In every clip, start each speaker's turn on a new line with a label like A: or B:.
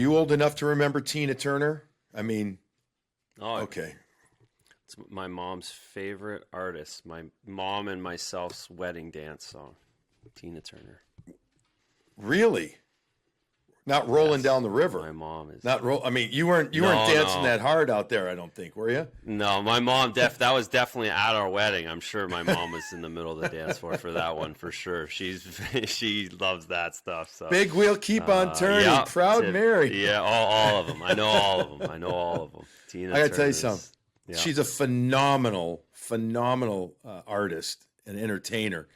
A: you old enough to remember Tina Turner? I mean, okay.
B: It's my mom's favorite artist. My mom and myself's wedding dance song, Tina Turner.
A: Really? Not rolling down the river.
B: My mom is
A: not roll. I mean, you weren't dancing that hard out there. I don't think, were you?
B: No, my mom. That was definitely at our wedding. I'm sure my mom was in the middle of the dance floor for that one for sure. She loves that stuff. So
A: big wheel, keep on turning.
B: Yeah,
A: Proud Mary.
B: Yeah, all of them. I know all of them. Tina.
A: I gotta tell you something.
B: Yeah.
A: She's a phenomenal artist and entertainer,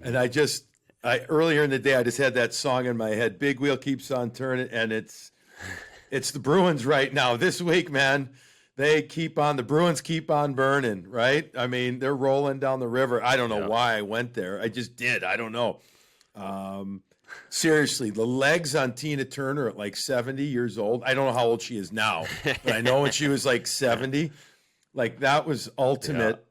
A: and I earlier in the day, I just had that song in my head, Big Wheel Keeps on Turning, and it's the Bruins right now. This week, man, the Bruins keep on burning, right? I mean, they're rolling down the river. I don't know why I went there. I just did. I don't know. Seriously, the legs on Tina Turner at like 70 years old. I don't know how old she is now, but I know when she was like 70, like that was ultimate,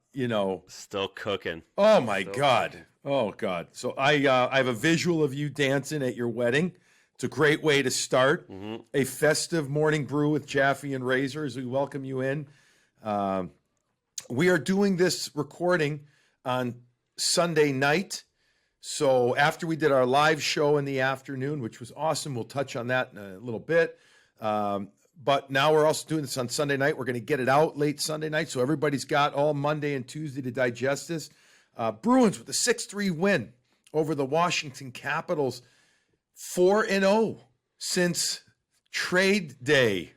B: Still cooking.
A: Oh, my God. Oh, God. So I have a visual of you dancing at your wedding. It's a great way to start a festive morning brew with Jaffe and Razor as we welcome you in. We are doing this recording on Sunday night. So after we did our live show in the afternoon, which was awesome, we'll touch on that in a little bit. But now we're also doing this on Sunday night. We're going to get it out late Sunday night. So everybody's got all Monday and Tuesday to digest this. Bruins with a 6-3 win over the Washington Capitals, 4-0 since trade day.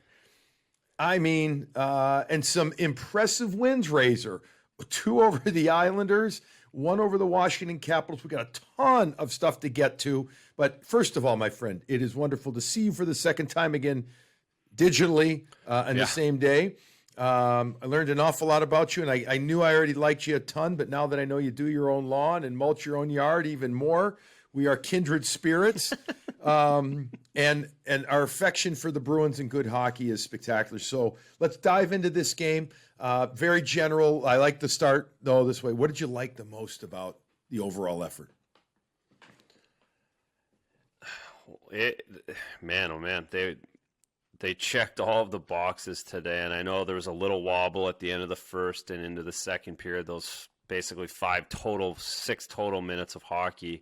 A: I mean, and some impressive wins, Razor. 2 over the Islanders, 1 over the Washington Capitals. We got a ton of stuff to get to. But first of all, my friend, it is wonderful to see you for the second time again digitally on the same day. I learned an awful lot about you, and I knew I already liked you a ton, but now that I know you do your own lawn and mulch your own yard even more, we are kindred spirits. And our affection for the Bruins and good hockey is spectacular. So let's dive into this game. Very general. I like to start, though, this way. What did you like the most about the overall effort?
B: Man, oh, man. They checked all of the boxes today, and I know there was a little wobble at the end of the first and into the second period. Those basically 6 total minutes of hockey.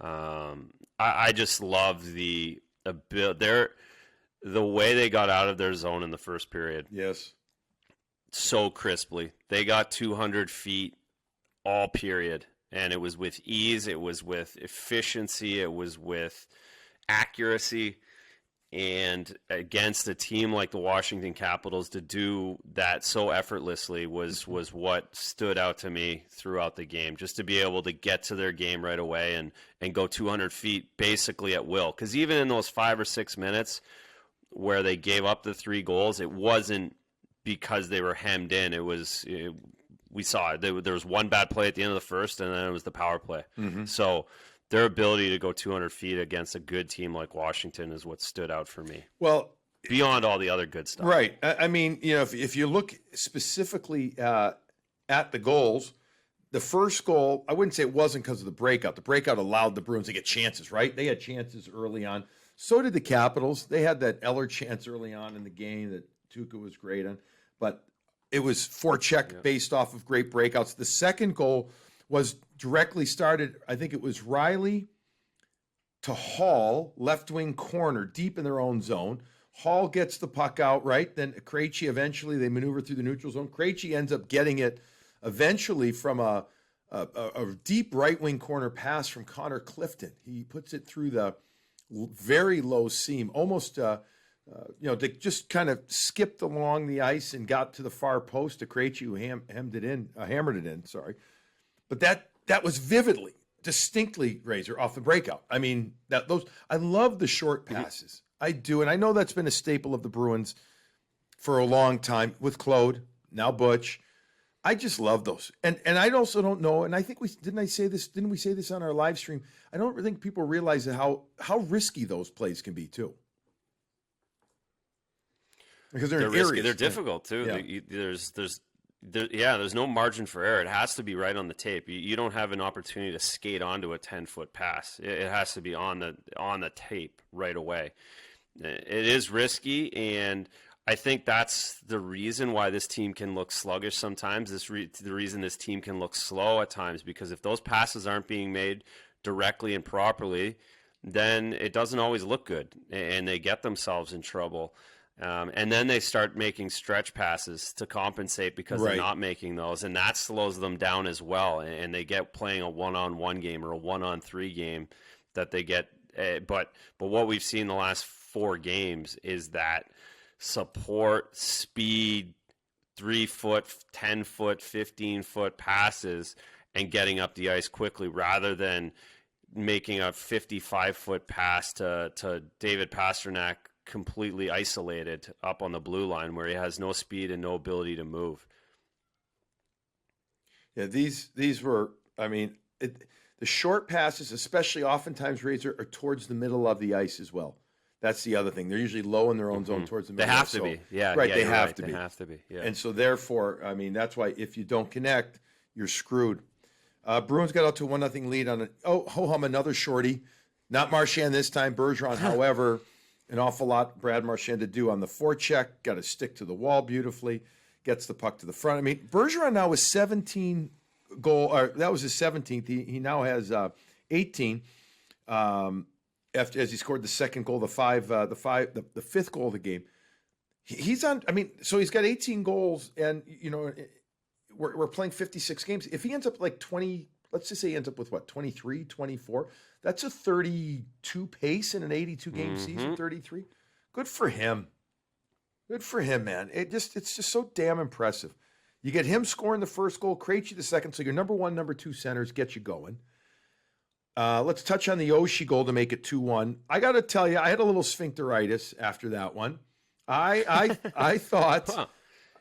B: I just love the way they got out of their zone in the first period.
A: Yes,
B: so crisply. They got 200 feet all period, and it was with ease. It was with efficiency. It was with accuracy. And against a team like the Washington Capitals, to do that so effortlessly was what stood out to me throughout the game. Just to be able to get to their game right away and go 200 feet basically at will. Because even in those 5 or 6 minutes where they gave up the 3 goals, it wasn't because they were hemmed in. We saw it. There was one bad play at the end of the first, and then it was the power play. So their ability to go 200 feet against a good team like Washington is what stood out for me.
A: Well,
B: beyond all the other good stuff.
A: Right. I mean, if you look specifically at the goals, the first goal, I wouldn't say it wasn't because of the breakout. The breakout allowed the Bruins to get chances, right? They had chances early on. So did the Capitals. They had that Eller chance early on in the game that Tuukka was great on. But it was forecheck based off of great breakouts. The second goal was directly started, I think it was Riley to Hall, left wing corner, deep in their own zone. Hall gets the puck out, right? Then Krejci, eventually they maneuver through the neutral zone. Krejci ends up getting it eventually from a deep right wing corner pass from Connor Clifton. He puts it through the very low seam, almost they just kind of skipped along the ice and got to the far post to Krejci, who hammered it in. But that was vividly, distinctly, Razor, off the breakout. I mean, I love the short passes. I do, and I know that's been a staple of the Bruins for a long time with Claude, now Butch. I just love those. And I also don't know, and I think didn't we say this on our live stream? I don't think people realize how risky those plays can be too. Because they're
B: risky. They're difficult too.
A: Yeah.
B: There's no margin for error. It has to be right on the tape. You don't have an opportunity to skate onto a 10-foot pass. It has to be on the tape right away. It is risky, and I think that's the reason why this team can look sluggish sometimes. The reason this team can look slow at times, because if those passes aren't being made directly and properly, then it doesn't always look good, and they get themselves in trouble. And then they start making stretch passes to compensate because
A: Right.
B: they're not making those, and that slows them down as well. And they get playing a one-on-one game or a one-on-three game that they get. But what we've seen the last 4 games is that support, speed, 3-foot, 10-foot, 15-foot passes, and getting up the ice quickly rather than making a 55-foot pass to David Pastrnak completely isolated up on the blue line where he has no speed and no ability to move.
A: Yeah, these were, I mean, the short passes, especially oftentimes, Razor, are towards the middle of the ice as well. That's the other thing. They're usually low in their own zone towards the
B: They
A: middle.
B: have to be. Yeah.
A: Right,
B: yeah,
A: they
B: you're
A: have
B: right.
A: to
B: They
A: be.
B: have to be. Yeah.
A: And so therefore, I mean, that's why if you don't connect, you're screwed. Bruins got out to 1-0 lead on it. Oh, ho-hum, another shorty. Not Marchand this time. Bergeron, however, an awful lot Brad Marchand to do on the forecheck. Got to stick to the wall beautifully. Gets the puck to the front. I mean, Bergeron now is 17 goal. That was his 17th. He now has 18. After as he scored the second goal, the fifth goal of the game. He's on. I mean, so he's got 18 goals, and you know, we're playing 56 games. If he ends up like 20, let's just say he ends up with what, 23, 24. That's a 32 pace in an 82 game season. 33. Good for him. Good for him, man. It's just so damn impressive. You get him scoring the first goal, Krejci the second. So your number 1, number 2 centers get you going. Let's touch on the Oshie goal to make it 2-1. I got to tell you, I had a little sphincteritis after that one. I thought
B: Huh.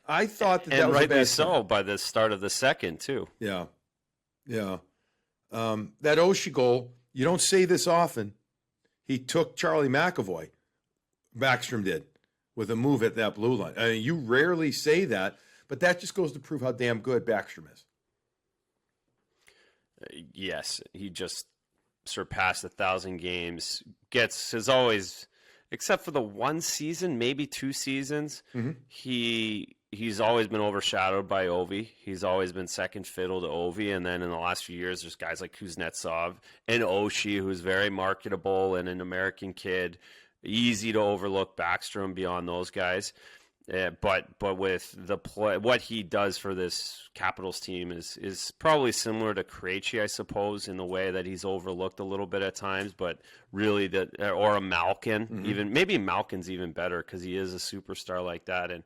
A: I thought that
B: and
A: was a
B: rightly
A: bad
B: so by the start of the second too.
A: Yeah, yeah. That Oshie goal, you don't say this often. He took Charlie McAvoy. Backstrom did with a move at that blue line. I mean, you rarely say that, but that just goes to prove how damn good Backstrom is.
B: Yes, he just surpassed 1,000 games. Has always, except for the one season, maybe 2 seasons, he's always been overshadowed by Ovi. He's always been second fiddle to Ovi, and then in the last few years, there's guys like Kuznetsov and Oshie, who's very marketable and an American kid, easy to overlook Backstrom beyond those guys. But with the play, what he does for this Capitals team is probably similar to Krejci, I suppose, in the way that he's overlooked a little bit at times. But really, or a Malkin, even maybe Malkin's even better because he is a superstar like that. And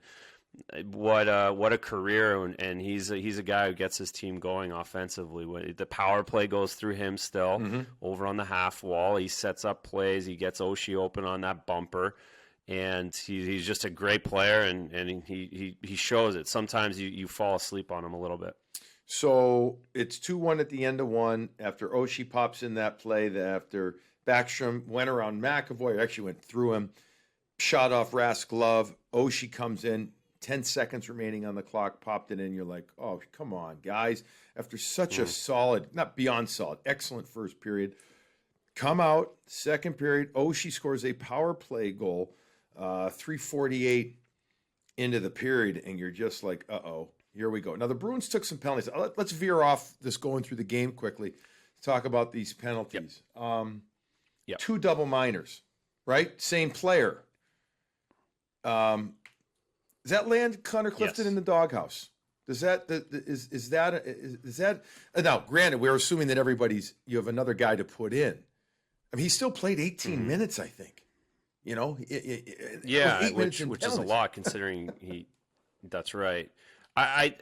B: what a career! And he's a guy who gets his team going offensively. When the power play goes through him still over on the half wall, he sets up plays. He gets Oshie open on that bumper. And he's just a great player, and he shows it. Sometimes you fall asleep on him a little bit.
A: So it's 2-1 at the end of one after Oshie pops in that play. After Backstrom went around McAvoy, actually went through him, shot off Rask's glove. Oshie comes in, 10 seconds remaining on the clock, popped it in. You're like, oh, come on, guys. After such a solid, not beyond solid, excellent first period. Come out, second period, Oshie scores a power play goal. 3:48 into the period, and you're just like, uh-oh, here we go. Now, the Bruins took some penalties. Let's veer off this going through the game quickly. Talk about these penalties.
B: Yep.
A: 2 double minors, right? Same player. Does that land Connor Clifton
B: Yes.
A: in the doghouse? Is that now, granted, we're assuming that you have another guy to put in. I mean, he still played 18 minutes, I think. You know,
B: Yeah,
A: 8 minutes in
B: which is a
A: penalties.
B: lot considering he. That's right. I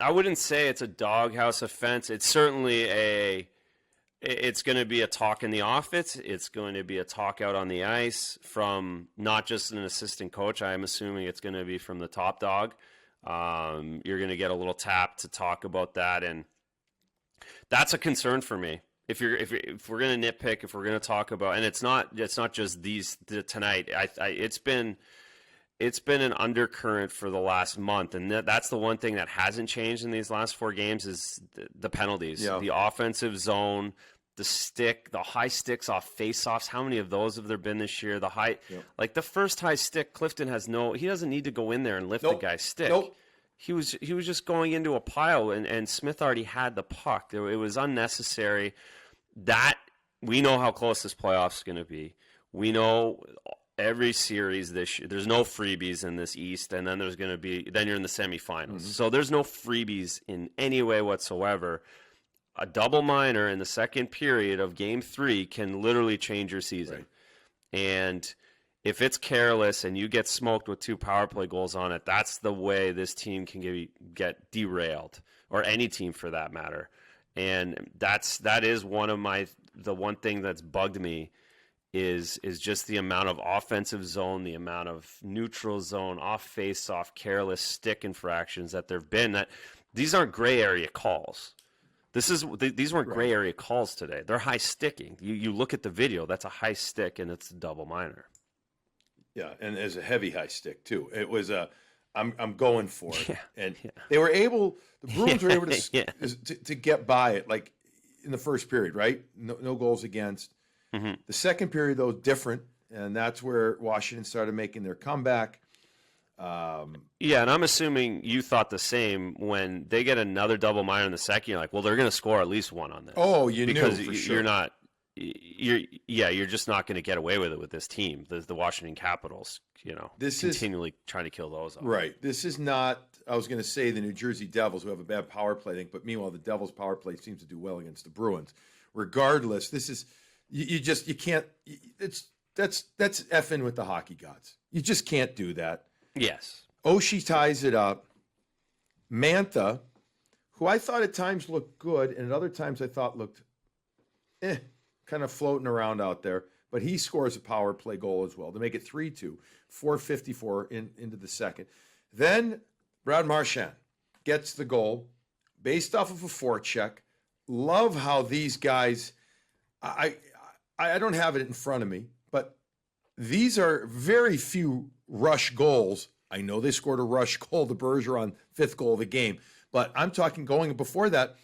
B: wouldn't say it's a doghouse offense. It's certainly it's going to be a talk in the office. It's going to be a talk out on the ice from not just an assistant coach. I'm assuming it's going to be from the top dog. You're going to get a little tap to talk about that, and that's a concern for me. If we're going to nitpick, if we're going to talk about, and it's not just tonight. It's been an undercurrent for the last month, and that's the one thing that hasn't changed in these last 4 games is the penalties.
A: Yeah.
B: The offensive zone the stick, the high sticks off face-offs. How many of those have there been this year? Like the first high stick, Clifton he doesn't need to go in there and lift the guy's stick. He was just going into a pile, and Smith already had the puck. It was unnecessary. That we know how close this playoffs is going to be. We know every series this year, there's no freebies in this East, and then then you're in the semifinals. Mm-hmm. So there's no freebies in any way whatsoever. A double minor in the second period of Game 3 can literally change your season. Right. And if it's careless and you get smoked with 2 power play goals on it, that's the way this team can get derailed, or any team for that matter. And that is the one thing that's bugged me is just the amount of offensive zone, the amount of neutral zone, off face-off, careless stick infractions that there have been. That these aren't gray area calls. These weren't gray area calls today. They're high sticking. You look at the video, that's a high stick, and it's a double minor.
A: Yeah, and there's a heavy high stick too. It was I'm going for it, and they were able. The Bruins were able to get by it, like in the first period, right? No goals against. Mm-hmm. The second period, though, different, and that's where Washington started making their comeback.
B: And I'm assuming you thought the same when they get another double minor in the second. You're like, well, they're going to score at least one on this.
A: Oh, you
B: because
A: knew for sure.
B: You're not. You're just not going to get away with it with this team, the Washington Capitals. Continually trying to kill those off.
A: Right. This is not. I was going to say the New Jersey Devils, who have a bad power play thing, but meanwhile, the Devils' power play seems to do well against the Bruins. Regardless, this is. You can't. That's effing with the hockey gods. You just can't do that.
B: Yes.
A: Oshie ties it up. Mantha, who I thought at times looked good, and at other times I thought looked, kind of floating around out there. But he scores a power play goal as well to make it 3-2, 4:54 into the second. Then Brad Marchand gets the goal based off of a forecheck. Love how these guys. I don't have it in front of me, but these are very few rush goals. I know they scored a rush goal, the Bergeron 5th goal of the game, but I'm talking going before that.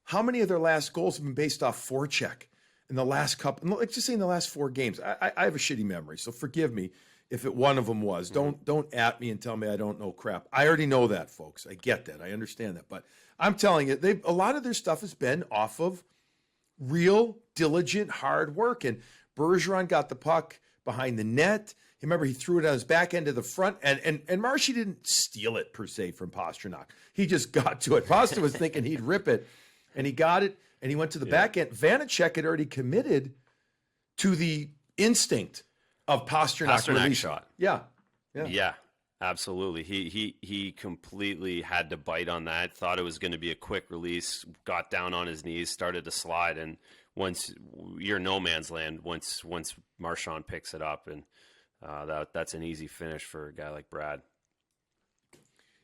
A: How many of their last goals have been based off forecheck in the last couple? Let's just say in the last 4 games. I have a shitty memory, so forgive me if one of them was. Mm-hmm. Don't at me and tell me I don't know crap. I already know that, folks. I get that. I understand that, but I'm telling you, a lot of their stuff has been off of real, diligent, hard work. And Bergeron got the puck behind the net. Remember, he threw it on his back end to the front, and Marshy didn't steal it, per se, from Pastrnak. He just got to it. Pastrnak was thinking he'd rip it, and he got it, and he went to the back end. Vanacek had already committed to the instinct of Pastrnak release
B: shot.
A: Yeah,
B: absolutely. He completely had to bite on that. Thought it was going to be a quick release. Got down on his knees, started to slide, and once you're no man's land, once Marchand picks it up, and that's an easy finish for a guy like Brad.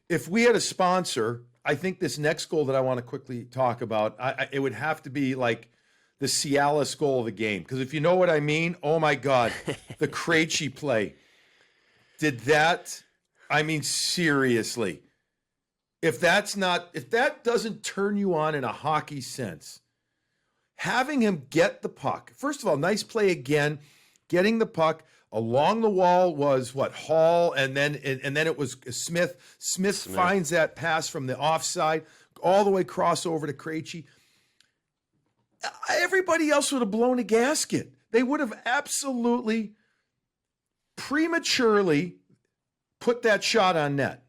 A: If we had a sponsor, I think this next goal that I want to quickly talk about, it would have to be like the Cialis goal of the game, because if you know what I mean, oh my God, the Krejci play. Did that? I mean, seriously, if that doesn't turn you on in a hockey sense, having him get the puck, first of all, nice play again, getting the puck along the wall was Hall, and then it was Smith. Smith finds that pass from the offside, all the way cross over to Krejci. Everybody else would have blown a gasket. They would have absolutely prematurely put that shot on net.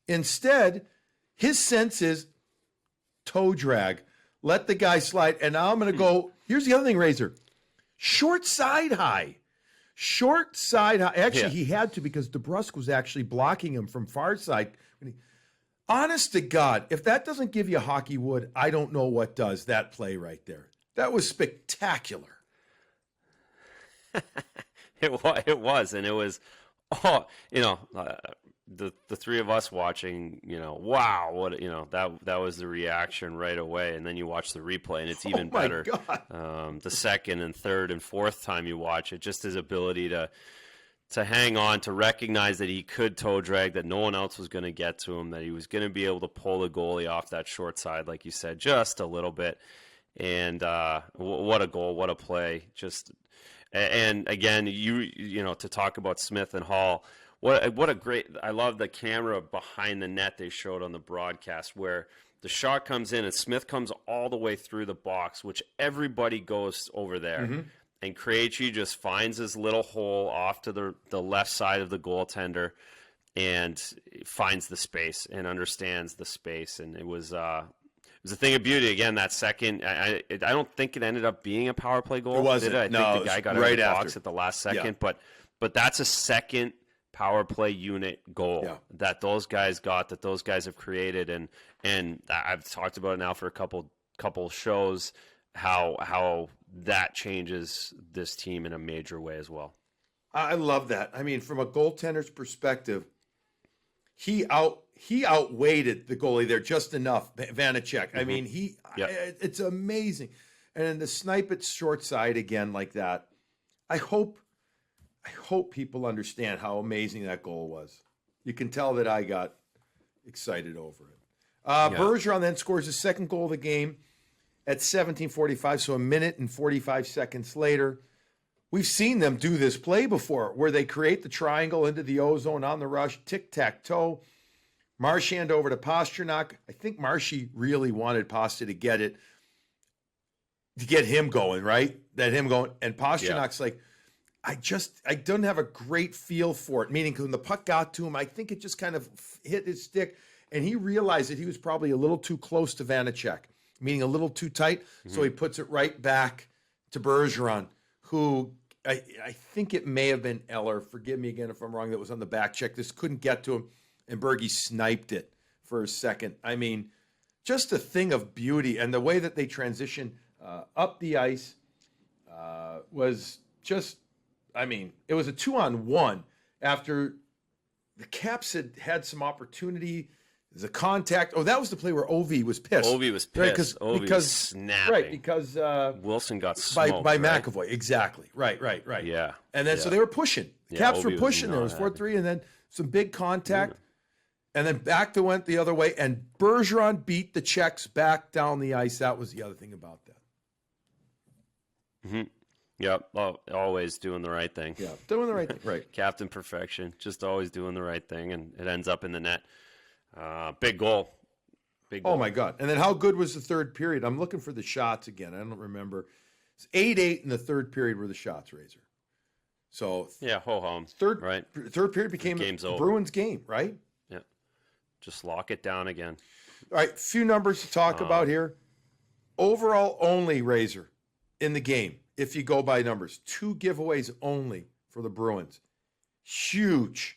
A: Instead, his sense is toe drag. Let the guy slide. And now I'm going to go. Here's the other thing, Razor. Short side high. Short side high. Actually, he had to, because DeBrusque was actually blocking him from far side. Honest to God, if that doesn't give you hockey wood, I don't know what does. That play right there. That was spectacular.
B: It was, and it was, the three of us watching, wow, what, that was the reaction right away. And then you watch the replay, and it's even better. The second and third and fourth time you watch it, just his ability to hang on, to recognize that he could toe drag, that no one else was going to get to him, that he was going to be able to pull the goalie off that short side, like you said, just a little bit. And what a goal, what a play. And again, you know, to talk about Smith and Hall, what a great, I love the camera behind the net they showed on the broadcast where the shot comes in and Smith comes all the way through the box, which everybody goes over there. Mm-hmm. And Krejci just finds his little hole off to the left side of the goaltender and finds the space and understands the space. And it was a thing of beauty. Again, that second, I don't think it ended up being a power play goal.
A: It wasn't.
B: Did it? I think the guy got out of the box at the last second.
A: Yeah.
B: But that's a second power play unit goal that those guys got, that those guys have created. And I've talked about it now for a couple shows, how that changes this team in a major way as well.
A: I love that. I mean, from a goaltender's perspective, he outweighed the goalie there just enough, Vanacek. I mean, it's amazing. And then to snipe it short side again like that, I hope people understand how amazing that goal was. You can tell that I got excited over it. Bergeron then scores his second goal of the game at 17:45, so a minute and 45 seconds later. We've seen them do this play before where they create the triangle into the O-zone on the rush, tic-tac-toe. Marchand over to Pastrnak. I think Marshy really wanted Pasta to get him going, right? And Pasternak's like, I don't have a great feel for it, meaning when the puck got to him, I think it just kind of hit his stick, and he realized that he was probably a little too close to Vanacek, meaning a little too tight, so he puts it right back to Bergeron, who I think it may have been Eller, forgive me again if I'm wrong, that was on the back check. This couldn't get to him, and Bergie sniped it for a second. I mean, just a thing of beauty, and the way that they transition up the ice was just, I mean, it was a 2-on-1 after the Caps had some opportunity. There's a contact. Oh, that was the play where Ovi was pissed.
B: Ovi was pissed.
A: Right, because
B: snapping.
A: Right, because
B: Wilson got smoked
A: by
B: right?
A: McAvoy. Exactly. Right.
B: Yeah.
A: And then so they were pushing. The Caps were pushing. There was 4-3, and then some big contact, and then back to went the other way. And Bergeron beat the Czechs back down the ice. That was the other thing about that.
B: Mm-hmm. Yep. Well, always doing the right thing.
A: Yeah, doing the right thing. Right.
B: Captain perfection. Just always doing the right thing, and it ends up in the net. Big goal.
A: Oh, my God. And then how good was the third period? I'm looking for the shots again. I don't remember. It's 8-8 in the third period were the shots, Razor. So
B: yeah, ho-hum.
A: Third period became
B: Game's
A: the
B: over.
A: Bruins game, right?
B: Yeah. Just lock it down again.
A: All right, few numbers to talk about here. Overall only, Razor, in the game, if you go by numbers. 2 giveaways only for the Bruins. Huge.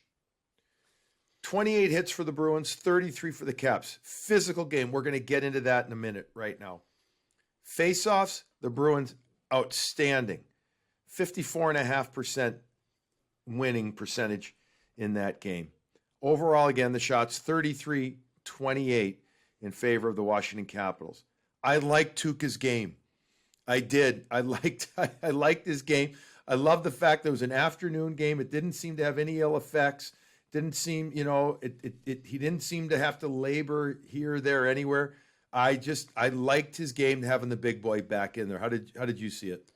A: 28 hits for the Bruins, 33 for the Caps. Physical game. We're going to get into that in a minute right now. Face-offs, the Bruins, outstanding. 54.5% winning percentage in that game. Overall, again, the shots, 33-28 in favor of the Washington Capitals. I liked Tuukka's game. I did. I liked his game. I love the fact that it was an afternoon game. It didn't seem to have any ill effects. Didn't seem, he didn't seem to have to labor here, there, anywhere. I liked his game, having the big boy back in there. How did you see it?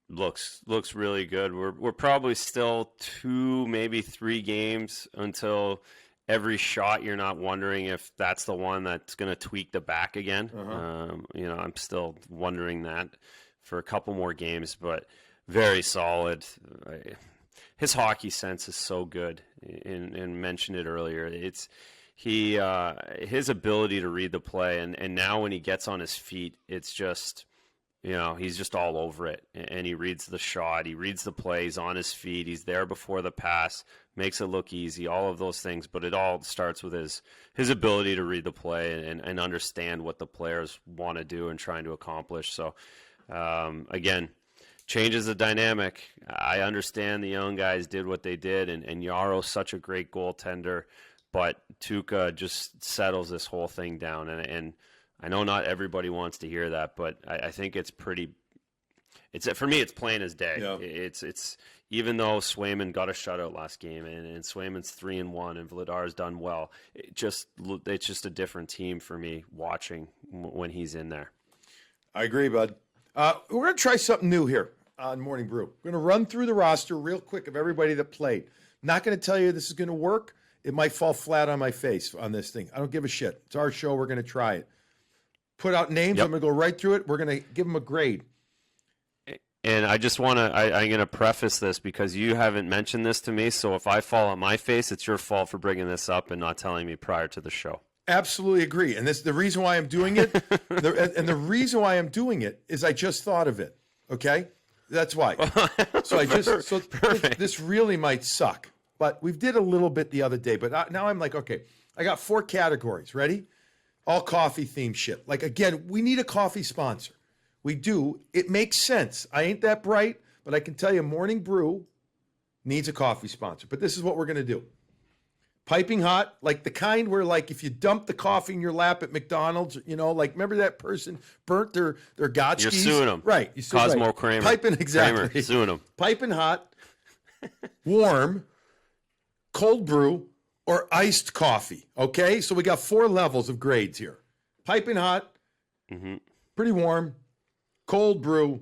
B: Looks really good. We're probably still 2, maybe 3 games until every shot you're not wondering if that's the one that's going to tweak the back again. I'm still wondering that for a couple more games, but very solid. His hockey sense is so good, and mentioned it earlier. It's his ability to read the play, and now when he gets on his feet, it's just, he's just all over it, and he reads the shot, he reads the plays on his feet, he's there before the pass, makes it look easy, all of those things, but it all starts with his ability to read the play and understand what the players want to do and trying to accomplish. So, again, changes the dynamic. I understand the young guys did what they did, and Yaro's such a great goaltender, but Tuukka just settles this whole thing down. And I know not everybody wants to hear that, but I think it's pretty It's for me. It's plain as day.
A: Yeah.
B: It's even though Swayman got a shutout last game, and Swayman's 3-1, and Vladar's done well. It's just a different team for me watching when he's in there.
A: I agree, bud. We're going to try something new here on Morning Brew. We're going to run through the roster real quick of everybody that played. Not going to tell you this is going to work. It might fall flat on my face on this thing. I don't give a shit. It's our show. We're going to try it. Put out names.
B: Yep.
A: I'm going to go right through it. We're going to give them a grade.
B: And I just want to, I'm going to preface this because you haven't mentioned this to me. So if I fall on my face, it's your fault for bringing this up and not telling me prior to the show.
A: Absolutely agree. And this the reason why I'm doing it. The reason why I'm doing it is I just thought of it. Okay? That's why. So this really might suck. But we did a little bit the other day. But now I'm like, okay, I got 4 categories. Ready? All coffee themed shit. Like, again, we need a coffee sponsor. We do. It makes sense. I ain't that bright, but I can tell you Morning Brew needs a coffee sponsor. But this is what we're going to do. Piping hot, like the kind where, like, if you dump the coffee in your lap at McDonald's, like, remember that person burnt their gotchkis?
B: You're suing them.
A: Right. You suing
B: Cosmo
A: right.
B: Kramer.
A: Piping, exactly.
B: Kramer, suing them.
A: Piping hot, warm, cold brew, or iced coffee. Okay? So we got 4 levels of grades here. Piping hot, pretty warm, cold brew,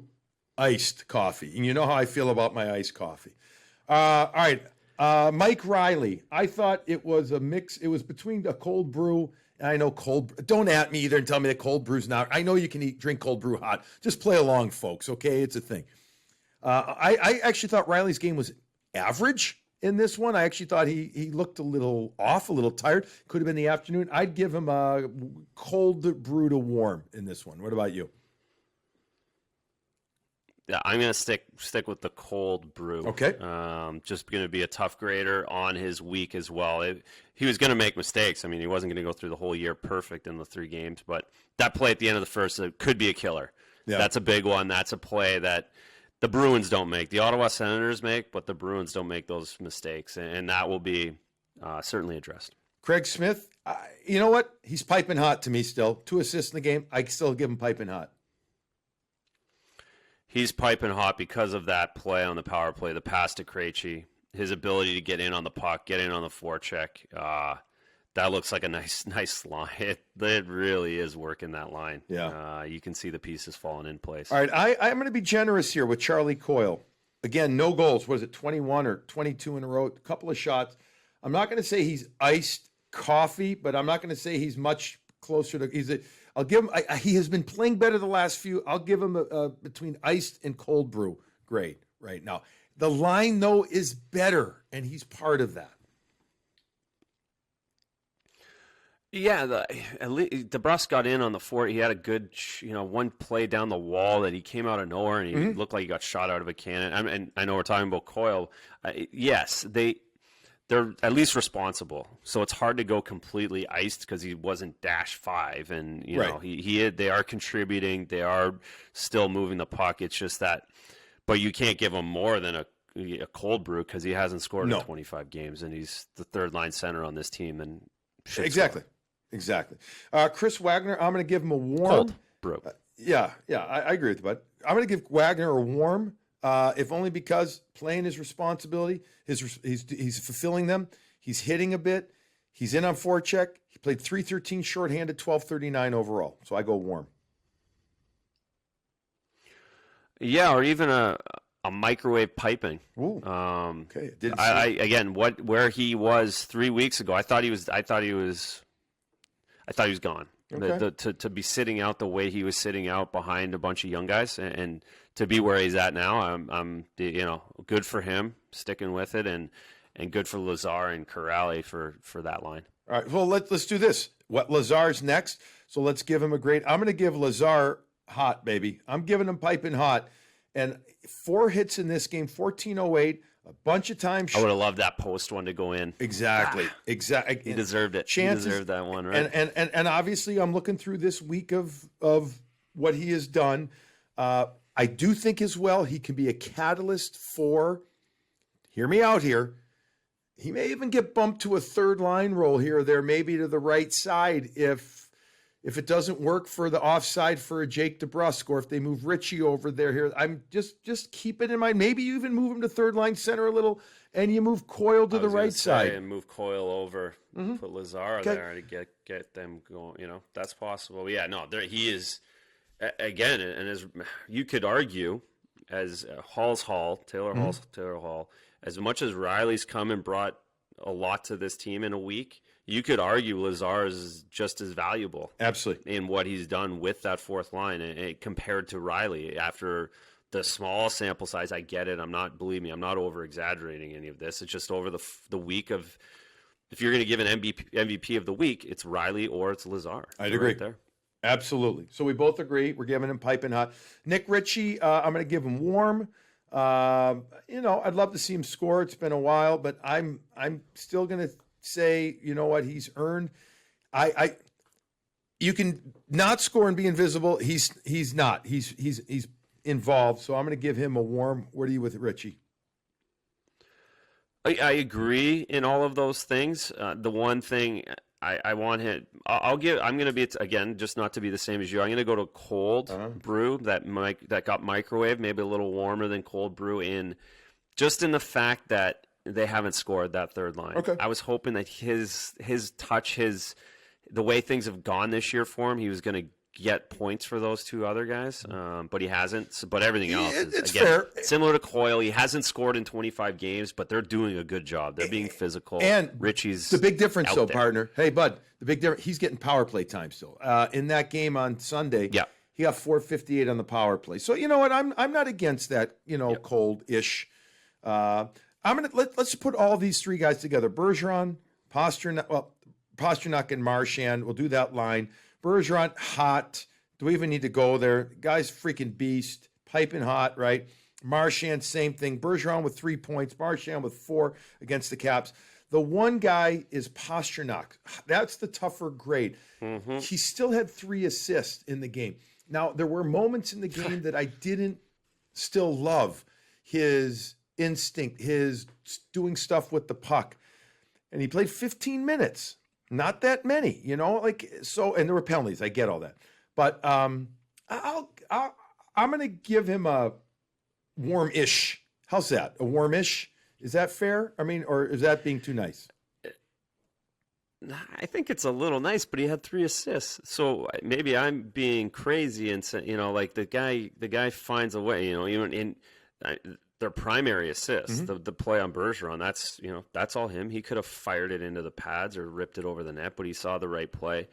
A: iced coffee. And you know how I feel about my iced coffee. All right. Mike Riley. I thought it was a mix. It was between a cold brew. And I know don't at me either and tell me that cold brew's not. I know you can drink cold brew hot. Just play along, folks. Okay? It's a thing. I actually thought Riley's game was average in this one. I actually thought he looked a little off, a little tired. Could have been the afternoon. I'd give him a cold brew to warm in this one. What about you?
B: Yeah, I'm going to stick with the cold brew.
A: Okay.
B: Just going to be a tough grader on his week as well. He was going to make mistakes. I mean, he wasn't going to go through the whole year perfect in the 3 games, but that play at the end of the first could be a killer. Yeah. That's a big one. That's a play that the Bruins don't make. The Ottawa Senators make, but the Bruins don't make those mistakes, and that will be certainly addressed.
A: Craig Smith, you know what? He's piping hot to me still. 2 assists in the game. I still give him piping hot.
B: He's piping hot because of that play on the power play, the pass to Krejci, his ability to get in on the puck, get in on the forecheck. That looks like a nice line. It really is working that line.
A: Yeah.
B: You can see the pieces falling in place.
A: All right, I'm going to be generous here with Charlie Coyle. Again, no goals. Was it 21 or 22 in a row? A couple of shots. I'm not going to say he's iced coffee, but I'm not going to say he's much closer to. I'll give him. He has been playing better the last few. I'll give him a between iced and cold brew grade right now. The line though is better, and he's part of that.
B: Yeah, at least DeBrusque got in on the fort. He had a good, one play down the wall that he came out of nowhere, and he looked like he got shot out of a cannon. And I know we're talking about Coyle. Yes, they're at least responsible. So it's hard to go completely iced because he wasn't -5, and they are contributing. They are still moving the puck. It's just that, but you can't give him more than a cold brew because he hasn't scored in 25 games, and he's the 3rd line center on this team. And
A: exactly. Chris Wagner, I'm going to give him a warm
B: cold brew.
A: I agree with you, bud. I'm going to give Wagner a warm. If only because playing his responsibility, he's fulfilling them. He's hitting a bit. He's in on forecheck. He played .313 shorthanded, 1239 overall. So I go warm. Yeah,
B: or even a microwave piping.
A: Ooh. Okay.
B: Where he was 3 weeks ago, I thought he was gone.
A: Okay.
B: To be sitting out the way he was sitting out behind a bunch of young guys, and to be where he's at now, I'm good for him sticking with it, and good for Lazar and Corrali for that line.
A: All right. Well, let's do this. What Lazar's next? So let's give him a grade. I'm going to give Lazar hot, baby. I'm giving him piping hot, and 4 hits in this game, 1408. A bunch of times.
B: I would have loved that post one to go in.
A: Exactly.
B: He deserved it.
A: Chances,
B: he deserved that one, right?
A: And obviously, I'm looking through this week of what he has done. I do think as well he can be a catalyst for. Hear me out here. He may even get bumped to a 3rd line role here or there, maybe to the right side if if it doesn't work for the offside for a Jake DeBrusk, or if they move Richie over there here, I'm just keep it in mind. Maybe you even move him to third line center a little, and you move Coyle to the right side
B: and move Coyle over, put Lazar there to get them going. You know, that's possible. But yeah, no, he is again, and as you could argue, as Taylor Hall, as much as Riley's come and brought a lot to this team in a week, you could argue Lazar is just as valuable.
A: Absolutely.
B: In what he's done with that fourth line compared to Riley after the small sample size. I get it. Believe me, I'm not over exaggerating any of this. It's just over the week of, if you're going to give an MVP of the week, it's Riley or it's Lazar.
A: I'd agree.
B: Right there.
A: Absolutely. So we both agree. We're giving him piping hot. Nick Ritchie, I'm going to give him warm. I'd love to see him score. It's been a while, but I'm still going to say, you know what, he's earned. You can not score and be invisible. He's not. He's involved. So I'm going to give him a warm. What are you with Ritchie?
B: I agree in all of those things. The one thing I want him, I'm going to be, again, just not to be the same as you. I'm going to go to cold brew that got microwave, maybe a little warmer than cold brew in the fact that they haven't scored that third line.
A: Okay.
B: I was hoping that his touch, the way things have gone this year for him, he was going to get points for those two other guys, but he hasn't. But everything else is,
A: it's
B: again,
A: fair.
B: Similar to Coyle. He hasn't scored in 25 games, but they're doing a good job. They're being physical.
A: And
B: Richie's
A: the big difference, though,
B: there.
A: Partner. Hey, bud, the big difference. He's getting power play time still. In that game on Sunday,
B: yeah,
A: he got 458 on the power play. So you know what? I'm not against that. Cold-ish. Let's put all these three guys together. Bergeron, Pasternak, and Marchand. We'll do that line. Bergeron, hot. Do we even need to go there? Guy's freaking beast. Piping hot, right? Marchand, same thing. Bergeron with 3 points. Marchand with 4 against the Caps. The one guy is Pasternak. That's the tougher grade. Mm-hmm. He still had 3 assists in the game. Now, there were moments in the game that I didn't still love. His instinct, his doing stuff with the puck. And he played 15 minutes. Not that many, and there were penalties. I get all that. But I'm going to give him a warm-ish. How's that? A warm-ish? Is that fair? I mean, or is that being too nice?
B: I think it's a little nice, but he had 3 assists. So maybe I'm being crazy and saying, the guy finds a way, even in their primary assist, the play on Bergeron, that's all him. He could have fired it into the pads or ripped it over the net, but he saw the right play.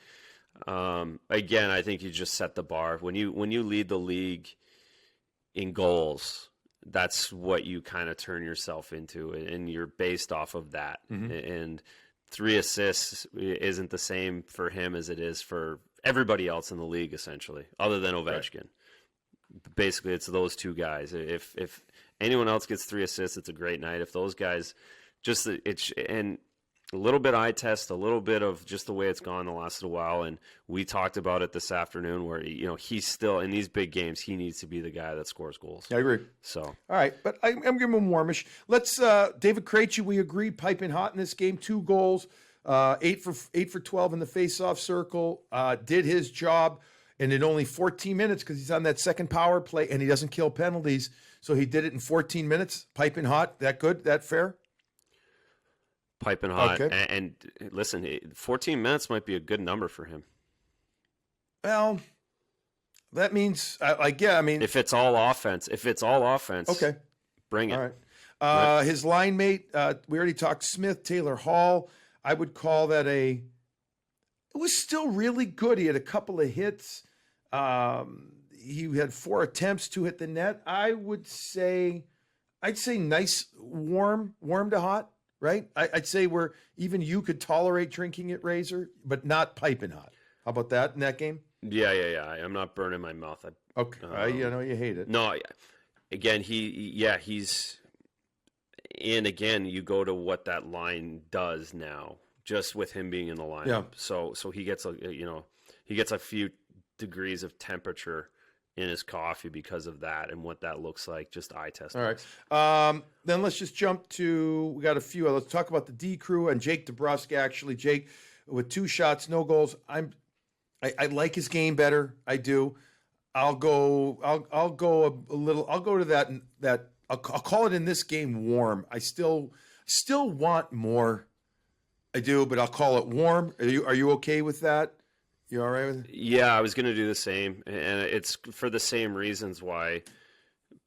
B: Again, I think you just set the bar. When you lead the league in goals, that's what you kind of turn yourself into, and you're based off of that. Mm-hmm. And 3 assists isn't the same for him as it is for everybody else in the league, essentially, other than Ovechkin. Right. Basically, it's those two guys. If anyone else gets 3 assists, it's a great night. If those guys, and a little bit eye test, a little bit of just the way it's gone the last little while, and we talked about it this afternoon where, he's still, in these big games, he needs to be the guy that scores goals.
A: I agree.
B: So.
A: All right, but I'm giving him warmish. Let's, David Krejci, we agree, piping hot in this game, 2 goals, 8 for 12 in the face-off circle, did his job, and in only 14 minutes, because he's on that second power play, and he doesn't kill penalties, so he did it in 14 minutes, piping hot. That good? That fair?
B: Piping hot. Okay. And listen, 14 minutes might be a good number for him.
A: Well, that means, if
B: it's all offense,
A: okay,
B: bring it.
A: All right. His line mate, we already talked Smith, Taylor Hall. I would call that it was still really good. He had a couple of hits. He had 4 attempts to hit the net. I'd say nice, warm to hot. Right? I'd say where even you could tolerate drinking it, Razor, but not piping hot. How about that in that game?
B: Yeah. I'm not burning my mouth.
A: Okay. You hate it.
B: No, again, he's in again. You go to what that line does now, just with him being in the lineup. Yeah. So he gets a few degrees of temperature in his coffee because of that and what that looks like, just eye test.
A: All right. Then let's just jump to, we got a few. Let's talk about the D crew and Jake DeBrusk, actually. Jake with 2 shots, no goals. I I like his game better. I do. I'll go a little. I'll go to that. I'll call it in this game warm. I still want more. I do, but I'll call it warm. Are you okay with that? You all right with it?
B: Yeah, I was going to do the same, and it's for the same reasons why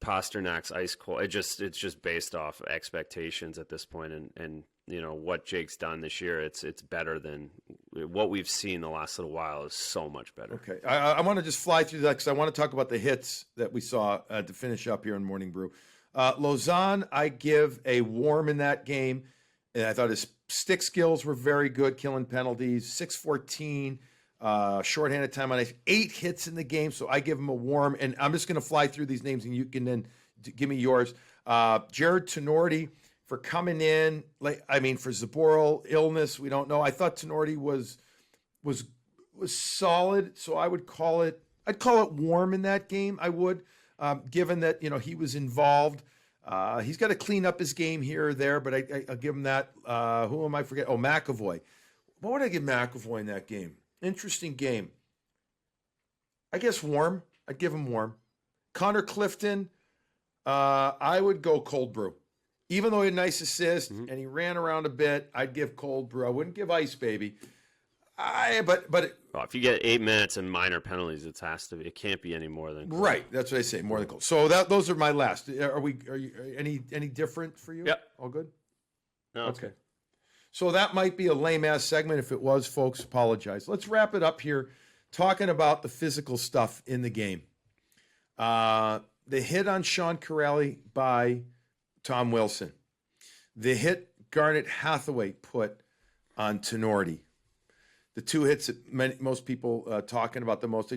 B: Pasternak's ice cold. It's just based off expectations at this point, and what Jake's done this year. It's better than what we've seen the last little while. Is so much better.
A: Okay, I want to just fly through that because I want to talk about the hits that we saw to finish up here in Morning Brew. Lausanne, I give a warm in that game, and I thought his stick skills were very good, killing penalties. 6-14. Shorthanded time on ice, 8 hits in the game, so I give him a warm. And I'm just going to fly through these names, and you can then give me yours. Jared Tenorti for coming in. For Zaboral illness, we don't know. I thought Tenorti was solid, so I'd call it warm in that game. I would, given that he was involved. He's got to clean up his game here or there, but I'll give him that. Who am I forgetting? Oh, McAvoy. What would I give McAvoy in that game? Interesting game. I guess warm. I'd give him warm. Connor Clifton, I would go cold brew. Even though he had a nice assist and he ran around a bit, I'd give cold brew. I wouldn't give ice, baby.
B: Well, if you get 8 minutes and minor penalties, it can't be any more than cold.
A: Right. That's what I say. More than cold. So those are my last. Are you any different for you?
B: Yep.
A: All good?
B: No.
A: Okay. So that might be a lame-ass segment. If it was, folks, apologize. Let's wrap it up here talking about the physical stuff in the game. The hit on Sean Corelli by Tom Wilson. The hit Garnet Hathaway put on Tenorti. The 2 hits that most people talking about the most.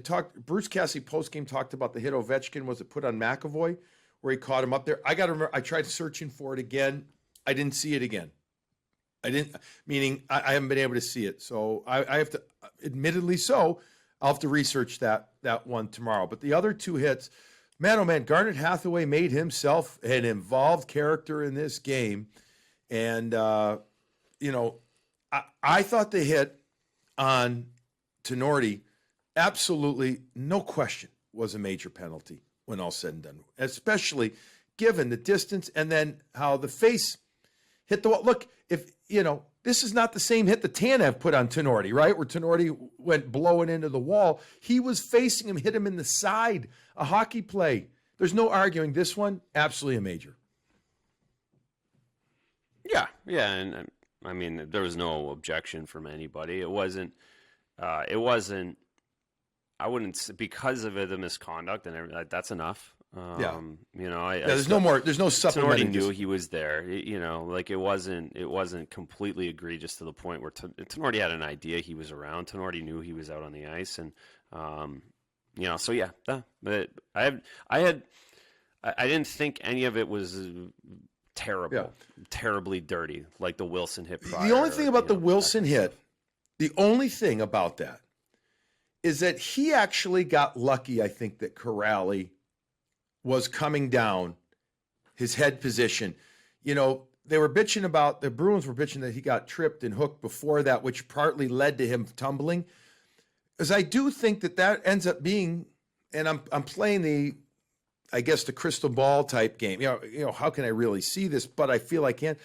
A: Bruce Cassidy postgame talked about the hit Ovechkin was it put on McAvoy where he caught him up there. I got to remember, I tried searching for it again. I didn't see it again. Meaning I haven't been able to see it. So I have to, admittedly so, I'll have to research that one tomorrow. But the other 2 hits, man, oh man, Garnet Hathaway made himself an involved character in this game. And, I thought the hit on Tenorti, absolutely, no question, was a major penalty when all said and done, especially given the distance and then how the face hit the wall. Look, this is not the same hit that Tanev put on Tenorti, right? Where Tenorti went blowing into the wall. He was facing him, hit him in the side, a hockey play. There's no arguing this one, absolutely a major.
B: Yeah, and there was no objection from anybody. It wasn't, I wouldn't, because of the misconduct and everything, that's enough. There's no supplementing.
A: Tenorti
B: knew he was there. It wasn't completely egregious to the point where Tenorti had an idea he was around. Tenorti knew he was out on the ice, and so yeah. But I didn't think any of it was terrible, terribly dirty like the Wilson hit. Prior,
A: the only thing about the Wilson hit, the only thing about that is that he actually got lucky. I think that Corrali was coming down his head position. They were bitching about, the Bruins were bitching that he got tripped and hooked before that, which partly led to him tumbling. As I do think that ends up being, and I'm playing the crystal ball type game. How can I really see this? But I feel I can.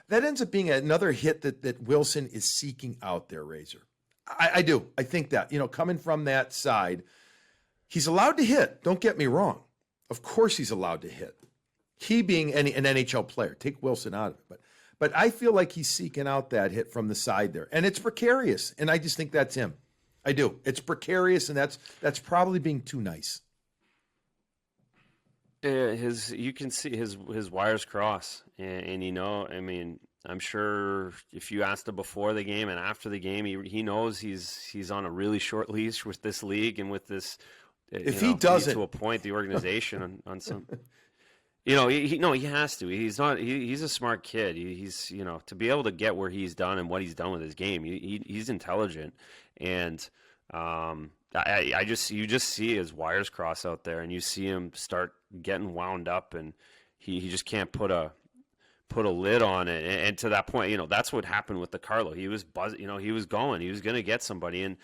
A: That ends up being another hit that Wilson is seeking out there, Razor. I do. I think that, coming from that side, he's allowed to hit. Don't get me wrong. Of course he's allowed to hit. He being an NHL player, take Wilson out of it. But I feel like he's seeking out that hit from the side there. And it's precarious. And I just think that's him. I do. It's precarious, and that's probably being too nice.
B: You can see his wires cross. And I'm sure if you asked him before the game and after the game, he knows he's on a really short leash with this league and with this.
A: If he doesn't,
B: to a point, the organization on some, he has to. He's a smart kid. He's to be able to get where he's done and what he's done with his game. He's intelligent, and you just see his wires cross out there, and you see him start getting wound up, and he just can't put a lid on it. And to that point, that's what happened with the Carlo. He was he was going to get somebody, and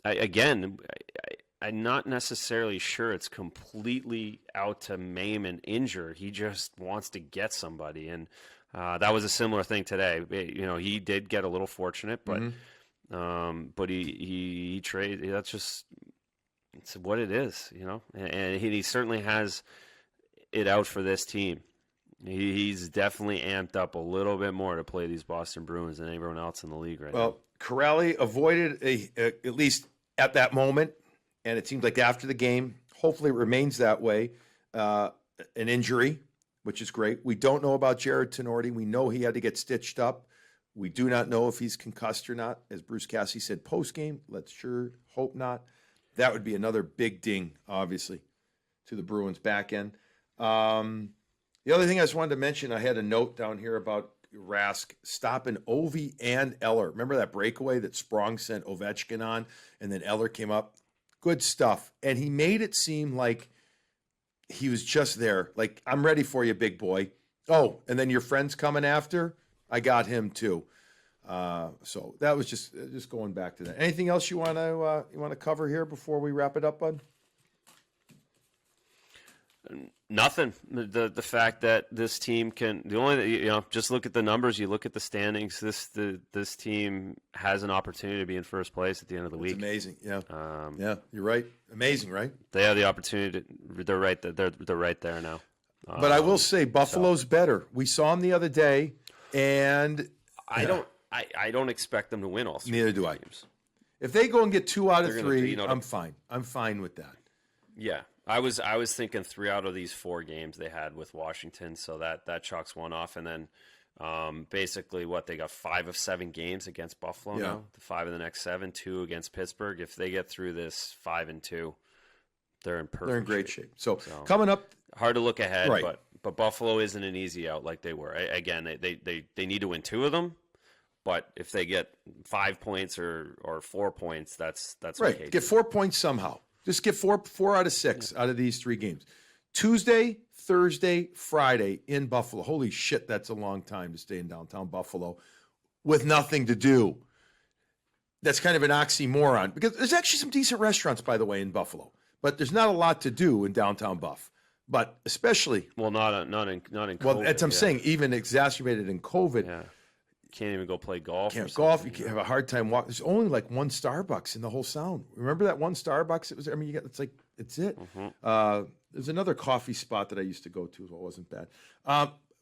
B: I'm not necessarily sure it's completely out to maim and injure. He just wants to get somebody, and that was a similar thing today. He did get a little fortunate, but he traded. That's just it's what it is, and he certainly has it out for this team. He's definitely amped up a little bit more to play these Boston Bruins than everyone else in the league right now.
A: Well, Corrali avoided at least at that moment, and it seems like after the game, hopefully it remains that way, an injury, which is great. We don't know about Jared Tenorti. We know he had to get stitched up. We do not know if he's concussed or not. As Bruce Cassidy said post-game, let's sure hope not. That would be another big ding, obviously, to the Bruins back end. The other thing I just wanted to mention, I had a note down here about Rask stopping Ovi and Eller. Remember that breakaway that Sprong sent Ovechkin on, and then Eller came up? Good stuff. And he made it seem like he was just there. Like, I'm ready for you, big boy. Oh, and then your friend's coming after? I got him too. So that was just going back to that. Anything else you want to cover here before we wrap it up, bud?
B: Nothing. The fact that this team can just look at the numbers. You look at the standings. This team has an opportunity to be in first place at the end of the week.
A: It's amazing. Yeah. Yeah, you're right. Amazing, right?
B: They have the opportunity. They're right. They're right there now.
A: But I will say Buffalo's better. We saw them the other day, and
B: I don't expect them to win all three.
A: Neither do I.
B: Games.
A: If they go and get 2 out of 3, I'm fine. I'm fine with that.
B: Yeah. I was thinking 3 out of these 4 games they had with Washington, so that chalks one off, and then basically they got 5 of 7 games against Buffalo now. The 5 of the next 7, 2 against Pittsburgh. If they get through this 5-2, they're in perfect.
A: They're in great shape. So coming up,
B: hard to look ahead,
A: right.
B: but Buffalo isn't an easy out like they were. Again, they need to win 2 of them. But if they get 5 points or 4 points, that's
A: right.
B: Okay.
A: Get 4 points somehow. Just get 4 out of 6 out of these 3 games. Tuesday, Thursday, Friday in Buffalo. Holy shit, that's a long time to stay in downtown Buffalo with nothing to do. That's kind of an oxymoron because there's actually some decent restaurants, by the way, in Buffalo, but there's not a lot to do in downtown Buff. But especially,
B: not in COVID.
A: Well, that's what I'm saying. Even exacerbated in COVID.
B: Yeah. Can't even go play golf.
A: Can't golf. You can have a hard time walking. There's only like one Starbucks in the whole Sound. Remember that one Starbucks? It was. I mean, it's it.
B: Mm-hmm.
A: There's another coffee spot that I used to go to, so it wasn't bad.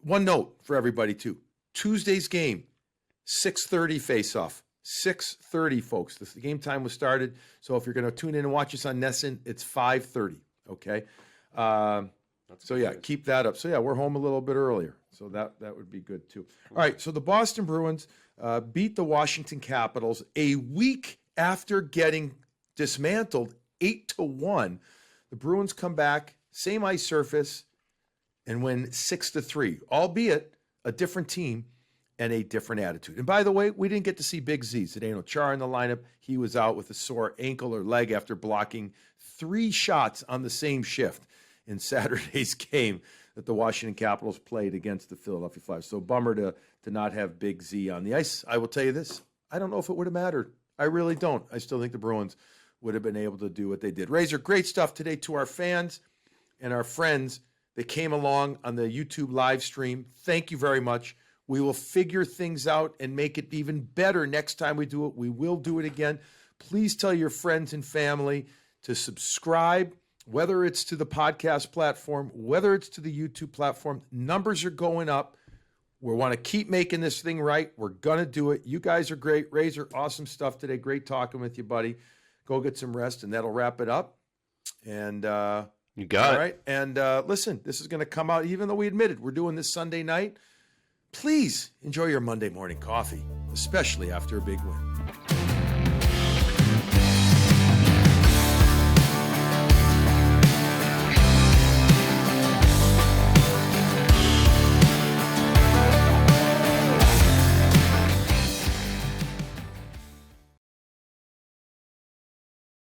A: One note for everybody too: Tuesday's game, 6:30 face-off. 6:30, folks. The game time was started. So if you're going to tune in and watch us on Nesson, it's 5:30. Okay. So yeah, keep that up. So yeah, we're home a little bit earlier. So that would be good too. All right, so the Boston Bruins beat the Washington Capitals a week after getting dismantled 8-1. The Bruins come back, same ice surface, and win 6-3, albeit a different team and a different attitude. And by the way, we didn't get to see Big Z. Zdeno Chara in the lineup. He was out with a sore ankle or leg after blocking 3 shots on the same shift in Saturday's game that the Washington Capitals played against the Philadelphia Flyers. So bummer to not have Big Z on the ice. I will tell you this. I don't know if it would have mattered. I really don't. I still think the Bruins would have been able to do what they did. Razor, great stuff today to our fans and our friends that came along on the YouTube live stream. Thank you very much. We will figure things out and make it even better next time we do it. We will do it again. Please tell your friends and family to subscribe, whether it's to the podcast platform, whether it's to the YouTube platform. Numbers are going up. We want to keep making this thing right. We're going to do it. You guys are great. Razor, awesome stuff today. Great talking with you, buddy. Go get some rest, and that'll wrap it up. And
B: you got it.
A: All right. And listen, this is going to come out, even though we admitted we're doing this Sunday night. Please enjoy your Monday morning coffee, especially after a big win.